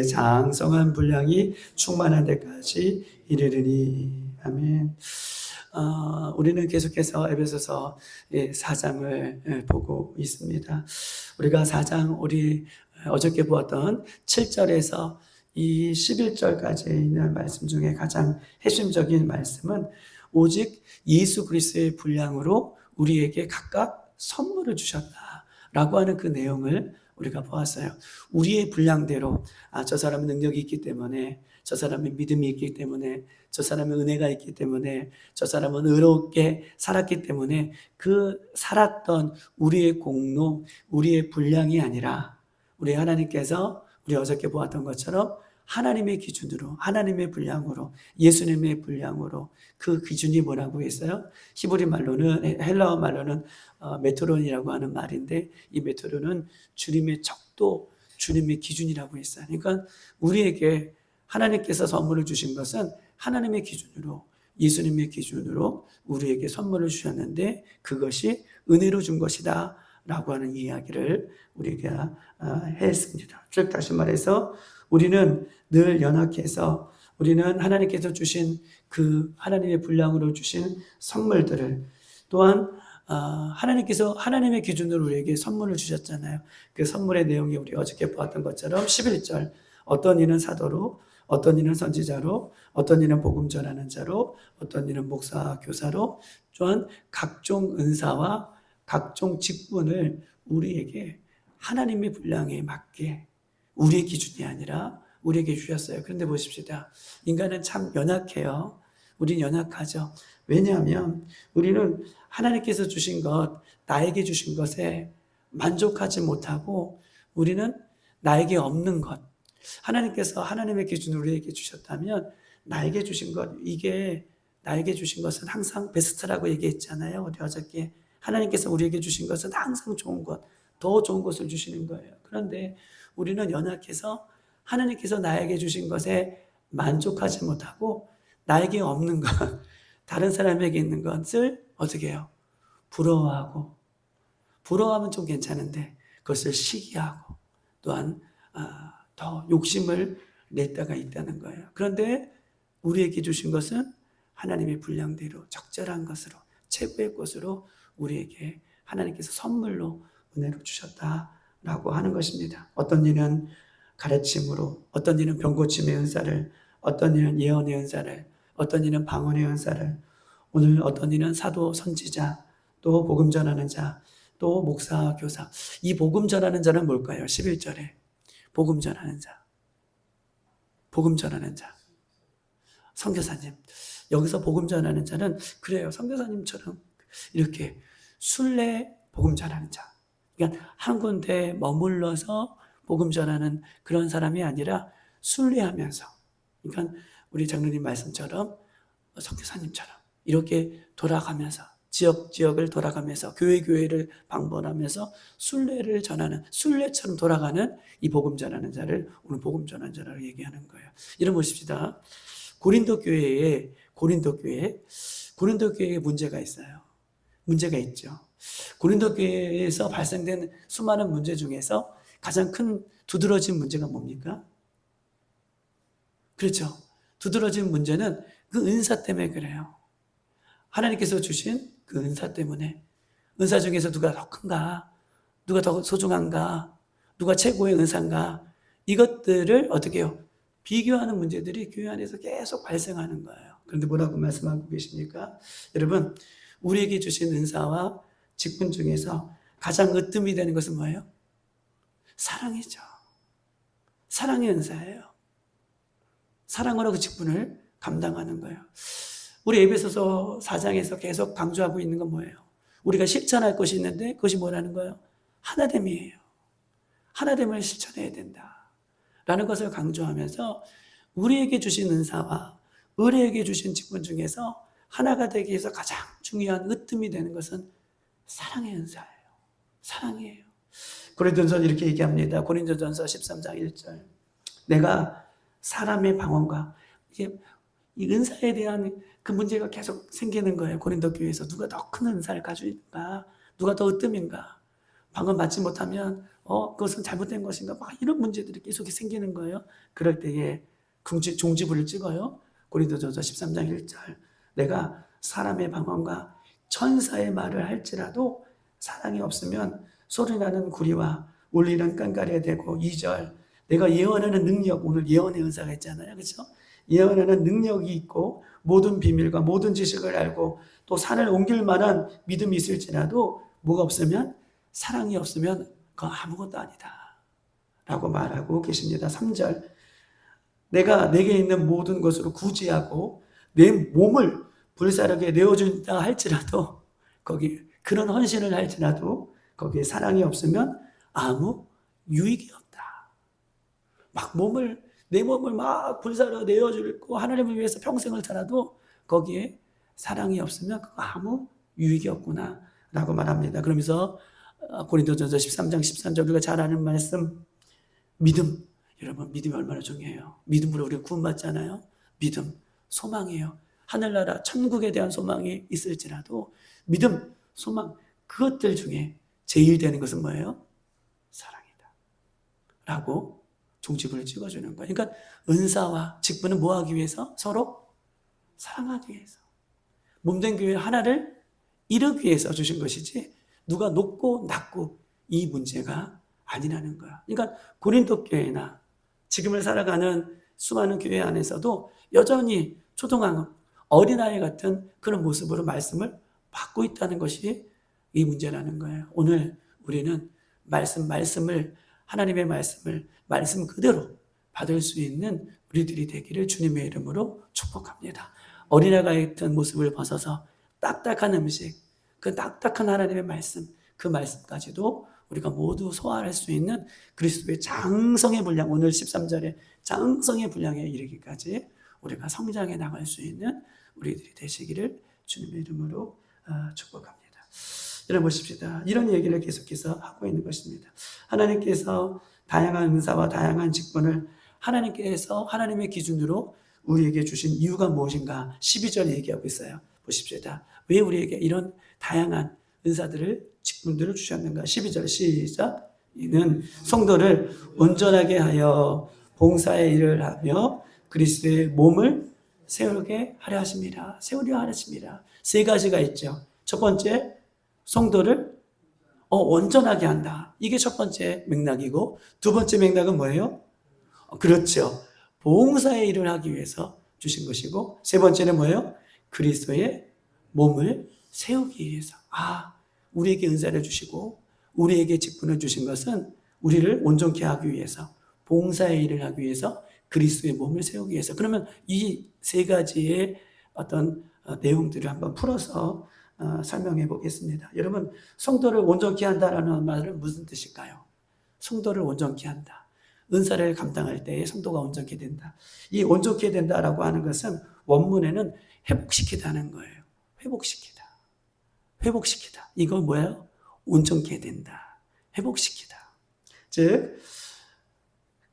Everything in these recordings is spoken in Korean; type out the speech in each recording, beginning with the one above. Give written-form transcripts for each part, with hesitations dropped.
장성한 분량이 충만한 데까지 이르리니. 아멘. 우리는 계속해서 에베소서 4장을 보고 있습니다. 우리가 4장 우리 어저께 보았던 7절에서 이 11절까지 있는 말씀 중에 가장 핵심적인 말씀은 오직 예수 그리스도의 분량으로 우리에게 각각 선물을 주셨다라고 하는 그 내용을 우리가 보았어요. 우리의 분량대로 저 사람은 능력이 있기 때문에, 저 사람은 믿음이 있기 때문에, 저 사람은 은혜가 있기 때문에, 저 사람은 의롭게 살았기 때문에 그 살았던 우리의 공로, 우리의 분량이 아니라 우리 하나님께서 우리 어저께 보았던 것처럼 하나님의 기준으로, 하나님의 분량으로, 예수님의 분량으로, 그 기준이 뭐라고 했어요? 히브리 말로는, 헬라어 말로는 메트론이라고 하는 말인데, 이 메트론은 주님의 척도, 주님의 기준이라고 했어요. 그러니까 우리에게 하나님께서 선물을 주신 것은 하나님의 기준으로, 예수님의 기준으로 우리에게 선물을 주셨는데 그것이 은혜로 준 것이다 라고 하는 이야기를 우리가 했습니다. 즉 다시 말해서 우리는 늘 연약해서 우리는 하나님께서 주신 그 하나님의 분량으로 주신 선물들을, 또한 하나님께서 하나님의 기준으로 우리에게 선물을 주셨잖아요. 그 선물의 내용이 우리 어저께 보았던 것처럼 11절, 어떤 이는 사도로, 어떤 이는 선지자로, 어떤 이는 복음 전하는 자로, 어떤 이는 목사 교사로, 또한 각종 은사와 각종 직분을 우리에게 하나님의 분량에 맞게, 우리의 기준이 아니라 우리에게 주셨어요. 그런데 보십시다. 인간은 참 연약해요. 우린 연약하죠. 왜냐하면 우리는 하나님께서 주신 것, 나에게 주신 것에 만족하지 못하고 우리는 나에게 없는 것, 하나님께서 하나님의 기준으로 우리에게 주셨다면 나에게 주신 것, 이게 나에게 주신 것은 항상 베스트라고 얘기했잖아요. 우리 어저께 하나님께서 우리에게 주신 것은 항상 좋은 것, 더 좋은 것을 주시는 거예요. 그런데 우리는 연약해서 하나님께서 나에게 주신 것에 만족하지 못하고 나에게 없는 것, 다른 사람에게 있는 것을 어떻게 해요? 부러워하고, 부러워하면 좀 괜찮은데 그것을 시기하고 또한 더 욕심을 낼 때가 있다는 거예요. 그런데 우리에게 주신 것은 하나님의 분량대로 적절한 것으로, 최고의 것으로 우리에게 하나님께서 선물로 은혜로 주셨다라고 하는 것입니다. 어떤 이는 가르침으로, 어떤 이는 병고침의 은사를, 어떤 이는 예언의 은사를, 어떤 이는 방언의 은사를, 오늘 어떤 이는 사도, 선지자, 또 복음 전하는 자, 또 목사, 교사. 이 복음 전하는 자는 뭘까요? 11절에 복음 전하는 자, 복음 전하는 자, 선교사님. 여기서 복음 전하는 자는 그래요. 선교사님처럼 이렇게 순례 복음 전하는 자. 그러니까 한 군데 머물러서 복음 전하는 그런 사람이 아니라 순례하면서, 그러니까 우리 장로님 말씀처럼 선교사님처럼 이렇게 돌아가면서 지역을 돌아가면서 교회를 방문하면서 순례를 전하는, 순례처럼 돌아가는 이 복음 전하는 자를 오늘 복음 전하는 자라고 얘기하는 거예요. 이런 보십시다. 고린도 교회에 문제가 있어요. 문제가 있죠. 고린도 교회에서 발생된 수많은 문제 중에서 가장 큰 두드러진 문제가 뭡니까? 그렇죠. 두드러진 문제는 그 은사 때문에 그래요. 하나님께서 주신 그 은사 때문에, 은사 중에서 누가 더 큰가, 누가 더 소중한가, 누가 최고의 은사인가, 이것들을 어떻게 해요? 비교하는 문제들이 교회 안에서 계속 발생하는 거예요. 그런데 뭐라고 말씀하고 계십니까? 여러분, 우리에게 주신 은사와 직분 중에서 가장 으뜸이 되는 것은 뭐예요? 사랑이죠. 사랑의 은사예요. 사랑으로 그 직분을 감당하는 거예요. 우리 에베소서 4장에서 계속 강조하고 있는 건 뭐예요? 우리가 실천할 것이 있는데 그것이 뭐라는 거예요? 하나됨이에요. 하나됨을 실천해야 된다 라는 것을 강조하면서 우리에게 주신 은사와 의뢰에게 주신 직분 중에서 하나가 되기 위해서 가장 중요한 으뜸이 되는 것은 사랑의 은사예요. 사랑이에요. 고린도전서 이렇게 얘기합니다. 고린도전서 13장 1절. 내가 사람의 방언과, 이게 이 은사에 대한 그 문제가 계속 생기는 거예요. 고린도 교회에서 누가 더 큰 은사를 가지고 있는가, 누가 더 으뜸인가. 방언 받지 못하면 그것은 잘못된 것인가? 막 이런 문제들이 계속 생기는 거예요. 그럴 때에 종지부를 찍어요. 고린도전서 13장 1절. 내가 사람의 방언과 천사의 말을 할지라도 사랑이 없으면 소리나는 구리와 울리는 깡가리가 되고. 2절. 내가 예언하는 능력, 오늘 예언의 은사가 있잖아요. 그렇죠? 예언하는 능력이 있고 모든 비밀과 모든 지식을 알고 또 산을 옮길 만한 믿음이 있을지라도 뭐가 없으면, 사랑이 없으면 그건 아무것도 아니다 라고 말하고 계십니다. 3절. 내가 내게 있는 모든 것으로 구제하고 내 몸을 불사르게 내어준다 할지라도, 거기 그런 헌신을 할지라도 거기에 사랑이 없으면 아무 유익이 없다. 막 내 몸을 막 불사르게 내어주고 하나님을 위해서 평생을 살아도 거기에 사랑이 없으면 아무 유익이 없구나 라고 말합니다. 그러면서 고린도전서 13장 13절, 우리가 잘 아는 말씀, 믿음. 여러분, 믿음이 얼마나 중요해요. 믿음으로 우리가 구원받잖아요. 믿음, 소망이에요. 하늘나라 천국에 대한 소망이 있을지라도 믿음, 소망, 그것들 중에 제일 되는 것은 뭐예요? 사랑이다 라고 종지부를 찍어주는 거예요. 그러니까 은사와 직분은 뭐 하기 위해서? 서로 사랑하기 위해서. 몸된 교회 하나를 이루기 위해서 주신 것이지 누가 높고 낮고 이 문제가 아니라는 거야. 그러니까 고린도 교회나 지금을 살아가는 수많은 교회 안에서도 여전히 초등학생, 어린아이 같은 그런 모습으로 말씀을 받고 있다는 것이 이 문제라는 거예요. 오늘 우리는 말씀을, 하나님의 말씀을 말씀 그대로 받을 수 있는 우리들이 되기를 주님의 이름으로 축복합니다. 어린아이가 있던 모습을 벗어서 딱딱한 음식, 그 딱딱한 하나님의 말씀, 그 말씀까지도 우리가 모두 소화할 수 있는 그리스도의 장성의 분량, 오늘 13절에 장성의 분량에 이르기까지 우리가 성장해 나갈 수 있는 우리들이 되시기를 주님의 이름으로 축복합니다. 여러분 보십시다. 이런 얘기를 계속해서 하고 있는 것입니다. 하나님께서 다양한 은사와 다양한 직분을 하나님께서 하나님의 기준으로 우리에게 주신 이유가 무엇인가 12절 얘기하고 있어요. 보십시다. 왜 우리에게 이런 다양한 은사들을, 직분들을 주셨는가? 12절 시작. 이는 성도를 온전하게 하여 봉사의 일을 하며 그리스도의 몸을 세우게 하려 하십니다. 세우려 하십니다. 세 가지가 있죠. 첫 번째, 성도를 온전하게 한다. 이게 첫 번째 맥락이고, 두 번째 맥락은 뭐예요? 그렇죠. 봉사의 일을 하기 위해서 주신 것이고, 세 번째는 뭐예요? 그리스도의 몸을 세우기 위해서. 우리에게 은사를 주시고 우리에게 직분을 주신 것은 우리를 온전케 하기 위해서, 봉사의 일을 하기 위해서, 그리스도의 몸을 세우기 위해서. 그러면 이 세 가지의 어떤 내용들을 한번 풀어서 설명해 보겠습니다. 여러분, 성도를 온전케 한다라는 말은 무슨 뜻일까요? 성도를 온전케 한다. 은사를 감당할 때에 성도가 온전케 된다. 이 온전케 된다라고 하는 것은 원문에는 회복시키다는 거예요. 회복시키다. 회복시키다. 이거 뭐예요? 온전케 된다. 회복시키다. 즉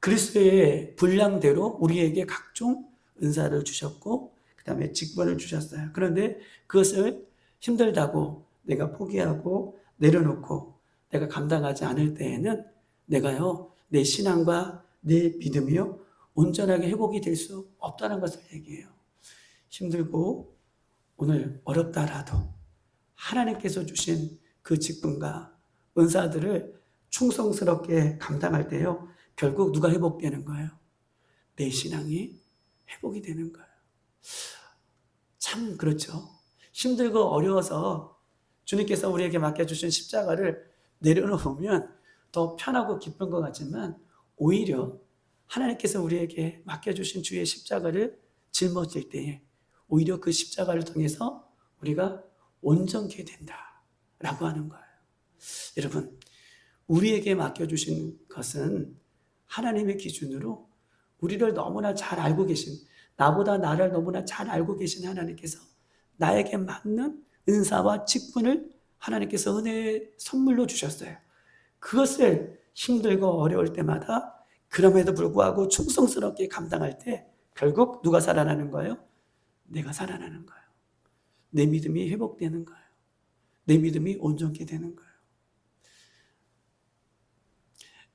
그리스도의 분량대로 우리에게 각종 은사를 주셨고 그 다음에 직분을 주셨어요. 그런데 그것을 힘들다고 내가 포기하고 내려놓고 내가 감당하지 않을 때에는 내가요, 내 신앙과 내 믿음이요, 온전하게 회복이 될 수 없다는 것을 얘기해요. 힘들고 오늘 어렵다라도 하나님께서 주신 그 직분과 은사들을 충성스럽게 감당할 때요, 결국 누가 회복되는 거예요? 내 신앙이 회복이 되는 거예요. 참 그렇죠. 힘들고 어려워서 주님께서 우리에게 맡겨주신 십자가를 내려놓으면 더 편하고 기쁜 것 같지만 오히려 하나님께서 우리에게 맡겨주신 주의 십자가를 짊어질 때에 오히려 그 십자가를 통해서 우리가 온전케 된다라고 하는 거예요. 여러분, 우리에게 맡겨주신 것은 하나님의 기준으로 우리를 너무나 잘 알고 계신, 나보다 나를 너무나 잘 알고 계신 하나님께서 나에게 맞는 은사와 직분을 하나님께서 은혜의 선물로 주셨어요. 그것을 힘들고 어려울 때마다 그럼에도 불구하고 충성스럽게 감당할 때 결국 누가 살아나는 거예요? 내가 살아나는 거예요. 내 믿음이 회복되는 거예요. 내 믿음이 온전케 되는 거예요.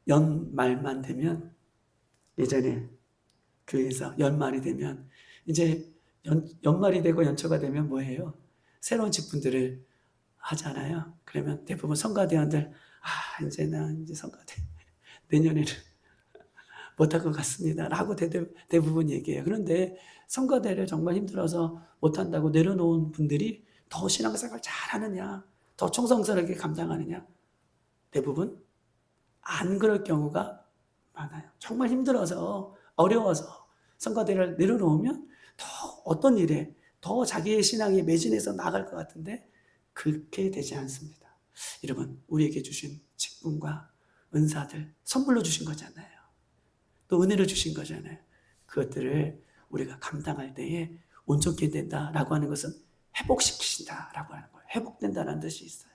연말만 되면, 예전에 교회에서 연말이 되면 이제 연말이 되고 연초가 되면 뭐예요? 새로운 직분들을 하잖아요. 그러면 대부분 성가대원들 이제 나 이제 성가대 내년에는 못할 것 같습니다 라고 대부분 얘기해요. 그런데 성가대를 정말 힘들어서 못한다고 내려놓은 분들이 더 신앙생활 잘하느냐, 더 충성스럽게 감당하느냐? 대부분 안 그럴 경우가 많아요. 정말 힘들어서 어려워서 성가대를 내려놓으면 더 어떤 일에 더 자기의 신앙이 매진해서 나갈 것 같은데 그렇게 되지 않습니다. 여러분, 우리에게 주신 직분과 은사들 선물로 주신 거잖아요. 또 은혜로 주신 거잖아요. 그것들을 우리가 감당할 때에 온전케 된다라고 하는 것은 회복시키신다라고 하는 거예요. 회복된다는 뜻이 있어요.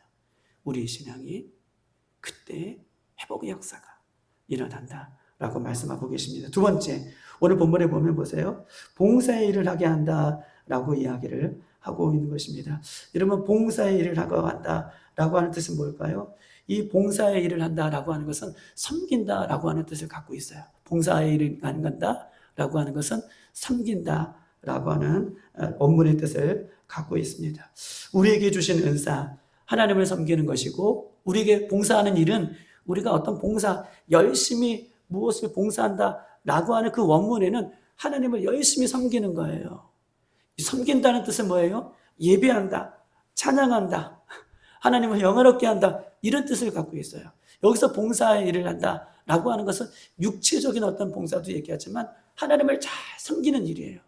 우리의 신앙이 그때 회복의 역사가 일어난다라고 말씀하고 계십니다. 두 번째, 오늘 본문에 보면 보세요. 봉사의 일을 하게 한다라고 이야기를 하고 있는 것입니다. 여러분, 봉사의 일을 하고 한다라고 하는 뜻은 뭘까요? 이 봉사의 일을 한다라고 하는 것은 섬긴다라고 하는 뜻을 갖고 있어요. 봉사의 일을 한다라고 하는 것은 섬긴다라고 하는 원문의 뜻을 갖고 있습니다. 우리에게 주신 은사, 하나님을 섬기는 것이고, 우리에게 봉사하는 일은 우리가 어떤 봉사, 열심히 무엇을 봉사한다라고 하는 그 원문에는 하나님을 열심히 섬기는 거예요. 섬긴다는 뜻은 뭐예요? 예배한다, 찬양한다, 하나님을 영화롭게 한다, 이런 뜻을 갖고 있어요. 여기서 봉사의 일을 한다라고 하는 것은 육체적인 어떤 봉사도 얘기하지만 하나님을 잘 섬기는 일이에요.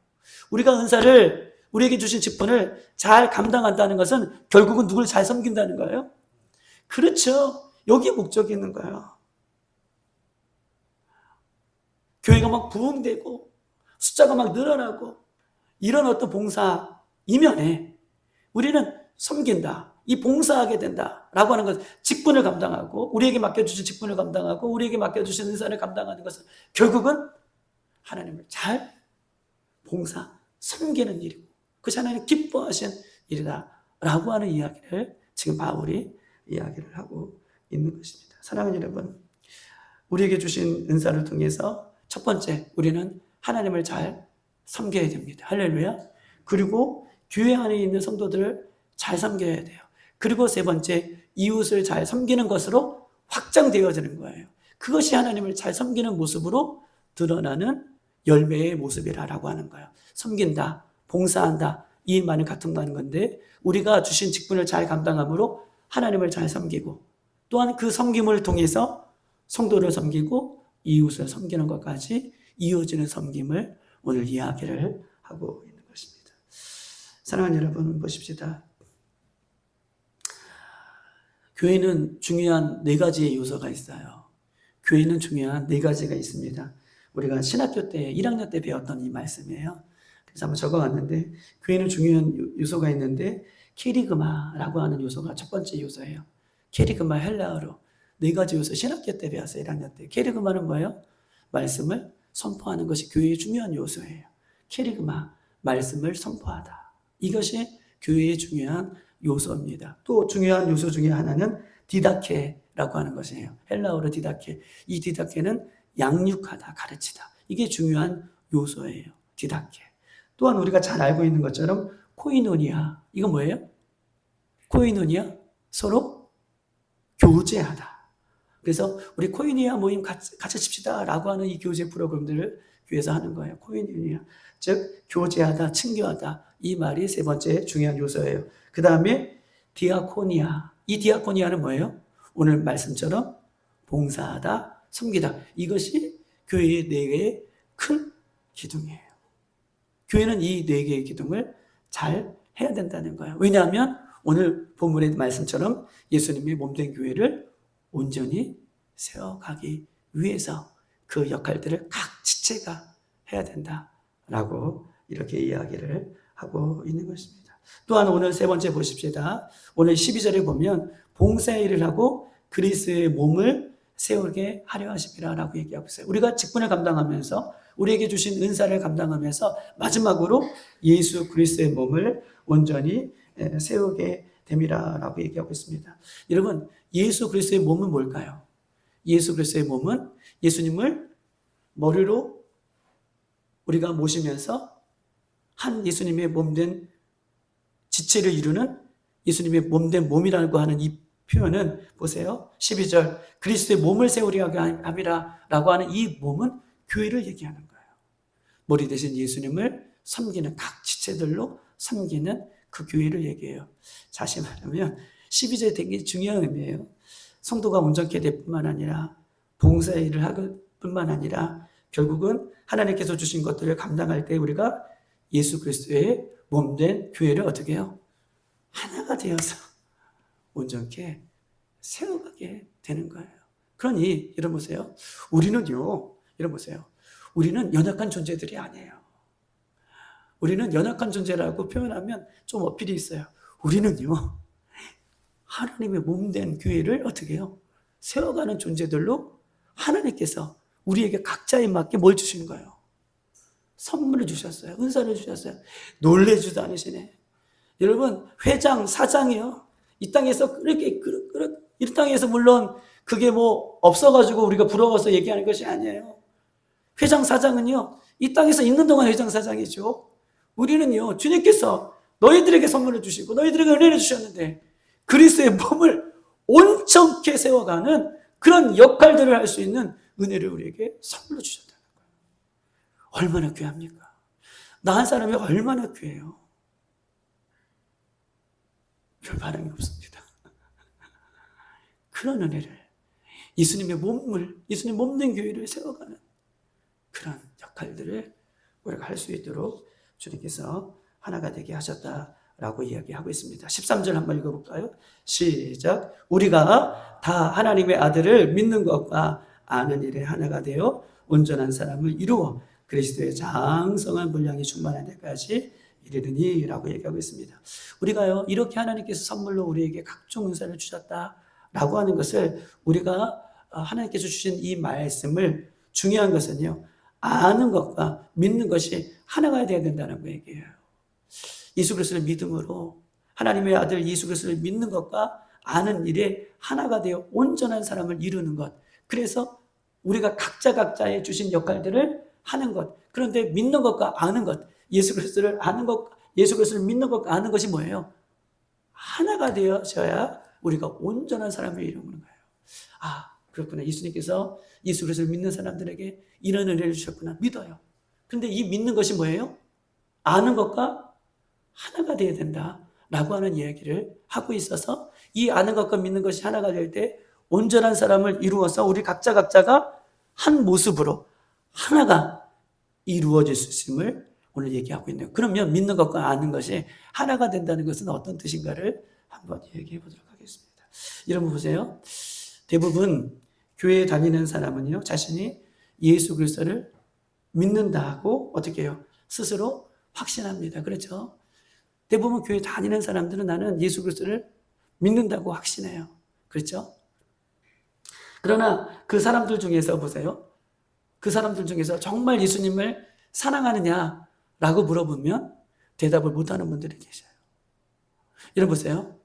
우리가 은사를, 우리에게 주신 직분을 잘 감당한다는 것은 결국은 누굴 잘 섬긴다는 거예요? 그렇죠. 여기에 목적이 있는 거예요. 교회가 막 부흥되고 숫자가 막 늘어나고 이런 어떤 봉사 이면에 우리는 섬긴다, 이 봉사하게 된다라고 하는 것, 직분을 감당하고 우리에게 맡겨주신 직분을 감당하고 우리에게 맡겨주신 은사를 감당하는 것은 결국은 하나님을 잘 봉사, 섬기는 일이고 그것이 하나님 기뻐하신 일이다라고 하는 이야기를 지금 바울이 이야기를 하고 있는 것입니다. 사랑하는 여러분, 우리에게 주신 은사를 통해서 첫 번째, 우리는 하나님을 잘 섬겨야 됩니다. 할렐루야. 그리고 교회 안에 있는 성도들을 잘 섬겨야 돼요. 그리고 세 번째, 이웃을 잘 섬기는 것으로 확장되어지는 거예요. 그것이 하나님을 잘 섬기는 모습으로 드러나는 열매의 모습이라고 하는 거예요. 섬긴다, 봉사한다, 이 말은 같은 거 하는 건데, 우리가 주신 직분을 잘 감당함으로 하나님을 잘 섬기고, 또한 그 섬김을 통해서 성도를 섬기고 이웃을 섬기는 것까지 이어지는 섬김을 오늘 이야기를 하고 있는 것입니다. 사랑하는 여러분, 보십시다. 교회는 중요한 네 가지의 요소가 있어요. 교회는 중요한 네 가지가 있습니다. 우리가 신학교 때 1학년 때 배웠던 이 말씀이에요. 그래서 한번 적어왔는데, 교회는 중요한 요소가 있는데 케리그마라고 하는 요소가 첫 번째 요소예요. 케리그마, 헬라어로 네 가지 요소, 신학교 때 배웠어요. 1학년 때. 케리그마는 뭐예요? 말씀을 선포하는 것이 교회의 중요한 요소예요. 케리그마, 말씀을 선포하다. 이것이 교회의 중요한 요소입니다. 또 중요한 요소 중에 하나는 디다케라고 하는 것이에요. 헬라어로 디다케. 이 디다케는 양육하다, 가르치다. 이게 중요한 요소예요. 디다케. 또한 우리가 잘 알고 있는 것처럼 코이노니아. 이건 뭐예요? 코이노니아, 서로 교제하다. 그래서 우리 코이노니아 모임 같이 칩시다 라고 하는 이 교제 프로그램들을 교회에서 하는 거예요. 코이노니아, 즉 교제하다, 친교하다. 이 말이 세 번째 중요한 요소예요. 그 다음에 디아코니아. 이 디아코니아는 뭐예요? 오늘 말씀처럼 봉사하다, 섬기다. 이것이 교회의 네 개의 큰 기둥이에요. 교회는 이 네 개의 기둥을 잘 해야 된다는 거예요. 왜냐하면 오늘 본문의 말씀처럼 예수님의 몸된 교회를 온전히 세워가기 위해서 그 역할들을 각 지체가 해야 된다라고 이렇게 이야기를 하고 있는 것입니다. 또한 오늘 세 번째 보십시다. 오늘 12절에 보면 봉사의 일을 하고 그리스도의 몸을 세우게 하려 하심이라고 얘기하고 있어요. 우리가 직분을 감당하면서 우리에게 주신 은사를 감당하면서 마지막으로 예수 그리스도의 몸을 온전히 세우게 됨이라고 얘기하고 있습니다. 여러분, 예수 그리스도의 몸은 뭘까요? 예수 그리스도의 몸은 예수님을 머리로 우리가 모시면서 한 예수님의 몸된 지체를 이루는 예수님의 몸된 몸이라고 하는 이 표현은 보세요. 12절 그리스도의 몸을 세우려 함이라 라고 하는 이 몸은 교회를 얘기하는 거예요. 머리 대신 예수님을 섬기는 각 지체들로 섬기는 그 교회를 얘기해요. 다시 말하면 12절이 되게 중요한 의미예요. 성도가 온전케 될 뿐만 아니라 봉사일을 할 뿐만 아니라 결국은 하나님께서 주신 것들을 감당할 때 우리가 예수 그리스도의 몸된 교회를 어떻게 해요? 하나가 되어서 온전케 세워가게 되는 거예요. 그러니 여러분 보세요. 우리는요. 여러분 보세요. 우리는 연약한 존재들이 아니에요. 우리는 연약한 존재라고 표현하면 좀 어필이 있어요. 우리는요. 하나님의 몸된 교회를 어떻게 해요? 세워가는 존재들로 하나님께서 우리에게 각자에 맞게 뭘 주신 거예요? 선물을 주셨어요. 은사를 주셨어요. 놀래지도 않으시네. 여러분 회장, 사장이요. 이 땅에서 이 땅에서 물론 그게 뭐 없어가지고 우리가 부러워서 얘기하는 것이 아니에요. 회장, 사장은요. 이 땅에서 있는 동안 회장, 사장이죠. 우리는요. 주님께서 너희들에게 선물을 주시고 너희들에게 은혜를 주셨는데 그리스도의 몸을 온전케 세워가는 그런 역할들을 할 수 있는 은혜를 우리에게 선물로 주셨다는 거예요. 얼마나 귀합니까? 나 한 사람이 얼마나 귀해요. 별 반응이 없습니다. 그런 은혜를 예수님의 몸을 예수님 몸된 교회를 세워가는 그런 역할들을 우리가 할 수 있도록 주님께서 하나가 되게 하셨다라고 이야기하고 있습니다. 13절 한번 읽어볼까요? 시작. 우리가 다 하나님의 아들을 믿는 것과 아는 일에 하나가 되어 온전한 사람을 이루어 그리스도의 장성한 분량이 충만한 데까지 이르느니 라고 얘기하고 있습니다. 우리가요 이렇게 하나님께서 선물로 우리에게 각종 은사를 주셨다라고 하는 것을 우리가 하나님께서 주신 이 말씀을 중요한 것은요 아는 것과 믿는 것이 하나가 되어야 된다는 거 얘기해요. 예수 그리스도를 믿음으로 하나님의 아들 예수 그리스도를 믿는 것과 아는 일에 하나가 되어 온전한 사람을 이루는 것. 그래서 우리가 각자의 주신 역할들을 하는 것. 그런데 믿는 것과 아는 것, 예수 그리스도를 아는 것, 예수 그리스도를 믿는 것과 아는 것이 뭐예요? 하나가 되어져야 우리가 온전한 사람을 이루는 거예요. 아, 그렇구나. 예수님께서 예수 그리스도를 믿는 사람들에게 이런 은혜를 주셨구나. 믿어요. 그런데 이 믿는 것이 뭐예요? 아는 것과 하나가 되어야 된다라고 하는 이야기를 하고 있어서 이 아는 것과 믿는 것이 하나가 될 때 온전한 사람을 이루어서 우리 각자가 한 모습으로 하나가 이루어질 수 있음을 오늘 얘기하고 있네요. 그러면 믿는 것과 아는 것이 하나가 된다는 것은 어떤 뜻인가를 한번 얘기해 보도록 하겠습니다. 여러분 보세요. 대부분 교회에 다니는 사람은요, 자신이 예수 그리스도를 믿는다고 어떻게 해요? 스스로 확신합니다. 그렇죠? 대부분 교회 다니는 사람들은 나는 예수 그리스도를 믿는다고 확신해요. 그렇죠? 그러나 그 사람들 중에서 보세요. 그 사람들 중에서 정말 예수님을 사랑하느냐라고 물어보면 대답을 못하는 분들이 계셔요. 여러분 보세요.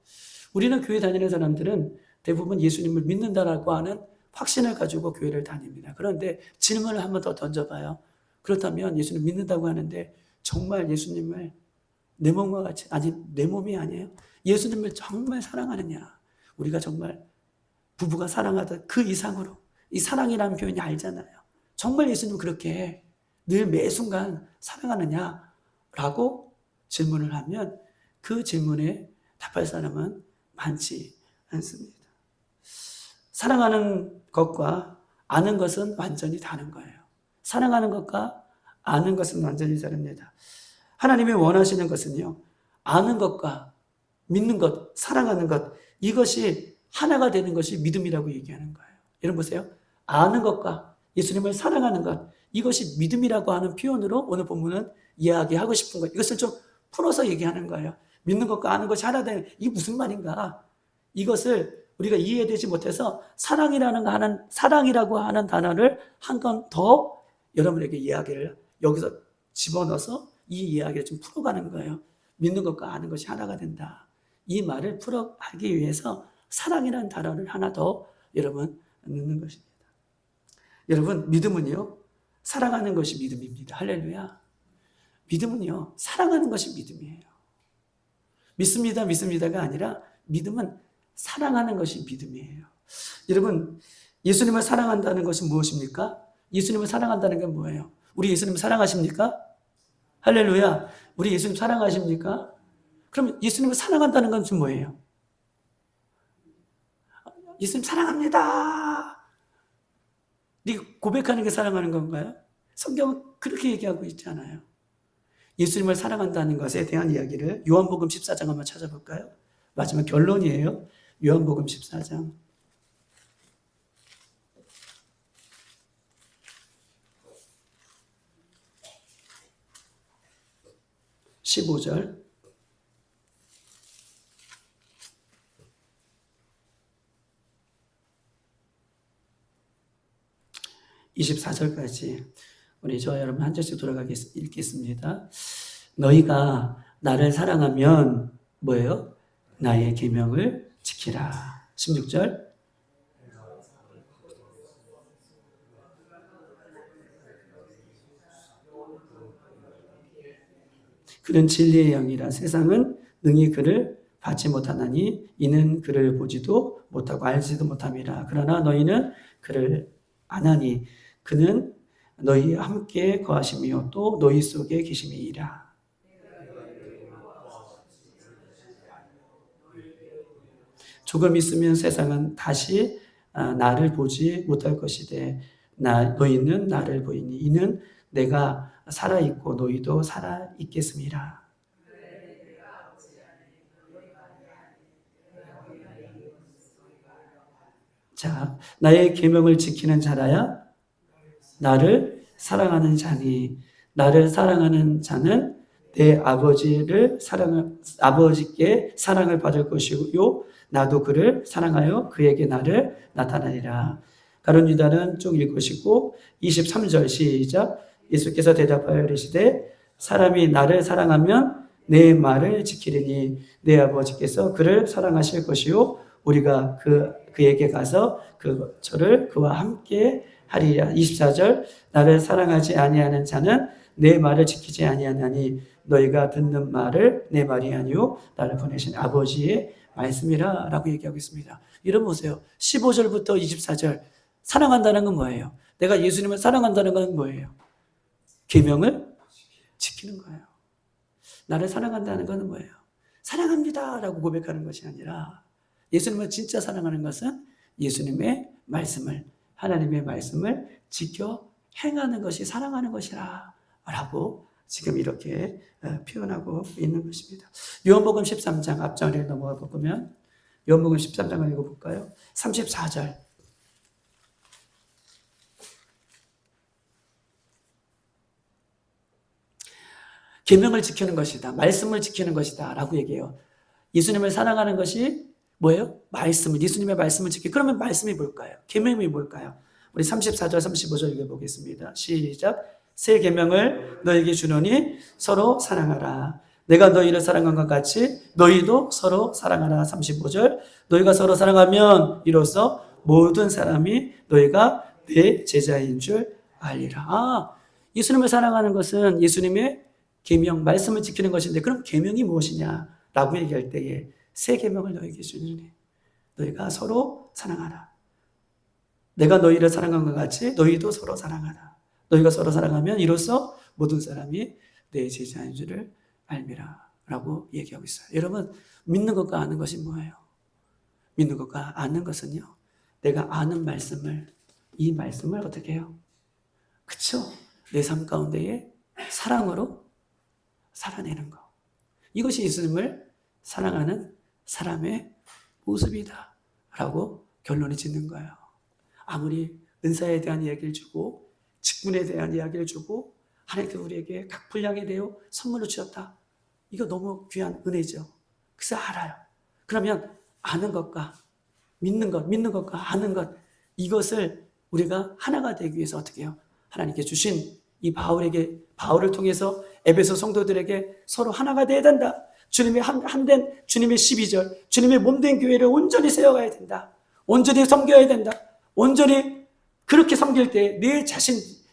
우리는 교회 다니는 사람들은 대부분 예수님을 믿는다라고 하는 확신을 가지고 교회를 다닙니다. 그런데 질문을 한 번 더 던져봐요. 그렇다면 예수님 믿는다고 하는데 정말 예수님을 내 몸과 같이, 아니 내 몸이 아니에요. 예수님을 정말 사랑하느냐. 우리가 정말 부부가 사랑하듯 그 이상으로 이 사랑이라는 표현이 알잖아요. 정말 예수님 그렇게 늘 매 순간 사랑하느냐라고 질문을 하면 그 질문에 답할 사람은 많지 않습니다. 사랑하는 것과 아는 것은 완전히 다른 거예요. 사랑하는 것과 아는 것은 완전히 다릅니다. 하나님이 원하시는 것은요, 아는 것과 믿는 것, 사랑하는 것, 이것이 하나가 되는 것이 믿음이라고 얘기하는 거예요. 여러분 보세요. 아는 것과 예수님을 사랑하는 것, 이것이 믿음이라고 하는 표현으로 오늘 본문은 이야기하고 싶은 것, 이것을 좀 풀어서 얘기하는 거예요. 믿는 것과 아는 것이 하나 되는, 이게 무슨 말인가? 이것을 우리가 이해되지 못해서 사랑이라고 하는 단어를 한 건 더 여러분에게 이야기를 여기서 집어넣어서 이 이야기를 좀 풀어가는 거예요. 믿는 것과 아는 것이 하나가 된다. 이 말을 풀어가기 위해서 사랑이라는 단어를 하나 더 여러분 넣는 것입니다. 여러분, 믿음은요, 사랑하는 것이 믿음입니다. 할렐루야. 믿음은요, 사랑하는 것이 믿음이에요. 믿습니다, 믿습니다가 아니라 믿음은 사랑하는 것이 믿음이에요. 여러분, 예수님을 사랑한다는 것은 무엇입니까? 예수님을 사랑한다는 게 뭐예요? 우리 예수님 사랑하십니까? 할렐루야. 우리 예수님 사랑하십니까? 그럼 예수님을 사랑한다는 것은 뭐예요? 예수님 사랑합니다. 네가 고백하는 게 사랑하는 건가요? 성경은 그렇게 얘기하고 있지 않아요. 예수님을 사랑한다는 것에 대한 이야기를 요한복음 14장 한번 찾아볼까요? 마지막 결론이에요. 요한복음 14장 15절 24절까지 우리 저 여러분 한 절씩 읽겠습니다. 너희가 나를 사랑하면 뭐예요? 나의 계명을 지키라. 16절 그는 진리의 영이라 세상은 능히 그를 받지 못하나니 이는 그를 보지도 못하고 알지도 못함이라. 그러나 너희는 그를 아나니 그는 너희와 함께 거하심이요 또 너희 속에 계심이니라. 조금 있으면 세상은 다시 나를 보지 못할 것이되 너희는 나를 보이니 이는 내가 살아있고 너희도 살아있겠음이라. 자, 나의 계명을 지키는 자라야 나를 사랑하는 자니 나를 사랑하는 자는 내 아버지께 사랑을 받을 것이요 나도 그를 사랑하여 그에게 나를 나타내리라. 가룟 유다는 쭉 읽으시고 23절 시작. 예수께서 대답하여 이르시되 사람이 나를 사랑하면 내 말을 지키리니 내 아버지께서 그를 사랑하실 것이요 우리가 그에게 가서 저를 그와 함께 하리라. 24절 나를 사랑하지 아니하는 자는 내 말을 지키지 아니하나니 너희가 듣는 말을 내 말이 아니요 나를 보내신 아버지의 말씀이라 라고 얘기하고 있습니다. 여러분 보세요. 15절부터 24절 사랑한다는 건 뭐예요? 내가 예수님을 사랑한다는 건 뭐예요? 계명을 지키는 거예요. 나를 사랑한다는 건 뭐예요? 사랑합니다 라고 고백하는 것이 아니라 예수님을 진짜 사랑하는 것은 예수님의 말씀을 하나님의 말씀을 지켜 행하는 것이 사랑하는 것이라 라고 지금 이렇게 표현하고 있는 것입니다. 요한복음 13장 앞장에 넘어가 보면 요한복음 13장을 읽어볼까요? 34절 계명을 지키는 것이다. 말씀을 지키는 것이다 라고 얘기해요. 예수님을 사랑하는 것이 뭐예요? 말씀을, 예수님의 말씀을 지키. 그러면 말씀이 뭘까요? 계명이 뭘까요? 우리 34절 35절 읽어보겠습니다. 시작. 새 계명을 너에게 주노니 서로 사랑하라. 내가 너희를 사랑한 것 같이 너희도 서로 사랑하라. 35절 너희가 서로 사랑하면 이로써 모든 사람이 너희가 내 제자인 줄 알리라. 예수님을 사랑하는 것은 예수님의 계명, 말씀을 지키는 것인데 그럼 계명이 무엇이냐라고 얘기할 때에 새 계명을 너희에게 주노니 너희가 서로 사랑하라. 내가 너희를 사랑한 것 같이 너희도 서로 사랑하라. 너희가 서로 사랑하면 이로써 모든 사람이 내 제자인 줄을 알미라 라고 얘기하고 있어요. 여러분 믿는 것과 아는 것이 뭐예요? 믿는 것과 아는 것은요 내가 아는 말씀을 이 말씀을 어떻게 해요? 그쵸? 내 삶 가운데에 사랑으로 살아내는 거. 이것이 예수님을 사랑하는 사람의 모습이다 라고 결론이 짓는 거예요. 아무리 은사에 대한 이야기를 주고 직분에 대한 이야기를 주고 하나님께서 우리에게 각 분량에 대해 선물로 주셨다. 이거 너무 귀한 은혜죠. 그래서 알아요. 그러면 아는 것과 믿는 것과 아는 것 이것을 우리가 하나가 되기 위해서 어떻게 해요? 하나님께 주신 이 바울을 통해서 에베소 성도들에게 서로 하나가 되어야 된다. 주님의 한된 주님의 12절 주님의 몸된 교회를 온전히 세워가야 된다. 온전히 섬겨야 된다. 온전히 그렇게 섬길 때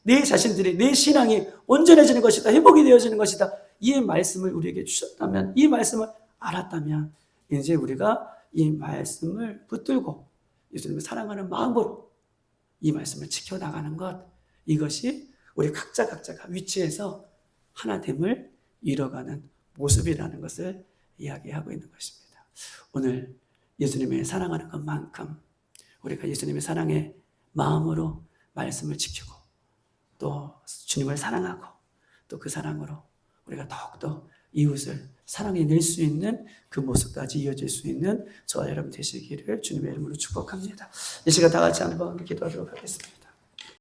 내 자신들이, 내 신앙이 온전해지는 것이다. 회복이 되어지는 것이다. 이 말씀을 우리에게 주셨다면, 이 말씀을 알았다면, 이제 우리가 이 말씀을 붙들고 예수님을 사랑하는 마음으로 이 말씀을 지켜나가는 것, 이것이 우리 각자가 위치해서 하나됨을 이뤄가는 모습이라는 것을 이야기하고 있는 것입니다. 오늘 예수님을 사랑하는 것만큼 우리가 예수님의 사랑의 마음으로 말씀을 지키고 또 주님을 사랑하고 또 그 사랑으로 우리가 더욱더 이웃을 사랑해낼 수 있는 그 모습까지 이어질 수 있는 저와 여러분 되시기를 주님의 이름으로 축복합니다. 이 시간 다 같이 한번 기도하도록 하겠습니다.